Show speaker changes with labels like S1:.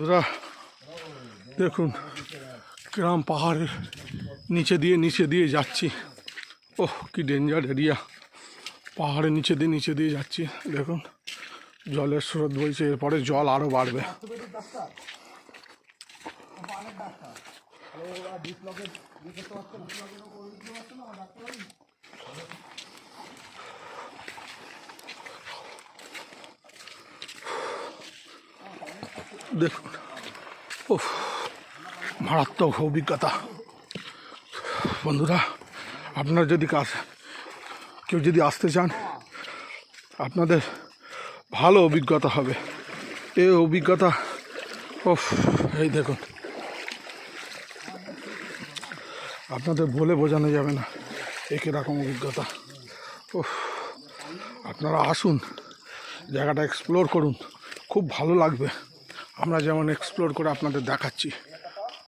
S1: ওরা দেখুন গ্রাম পাহাড়ের নিচে দিয়ে যাচ্ছি। ওহ কি ডেঞ্জার এরিয়া, পাহাড়ের নিচে দিয়ে যাচ্ছি। দেখুন জলের স্রোত বইছে, এরপরে জল আরও বাড়বে। দেখুন ও মারাত্মক অভিজ্ঞতা। বন্ধুরা আপনারা যদি কেউ যদি আসতে চান, আপনাদের ভালো অভিজ্ঞতা হবে। এই অভিজ্ঞতা এই দেখুন আপনাদের বলে বোঝানো যাবে না একই রকম অভিজ্ঞতা। আপনারা আসুন, জায়গাটা এক্সপ্লোর করুন, খুব ভালো লাগবে। আমরা যেমন এক্সপ্লোর করে আপনাদের দেখাচ্ছি।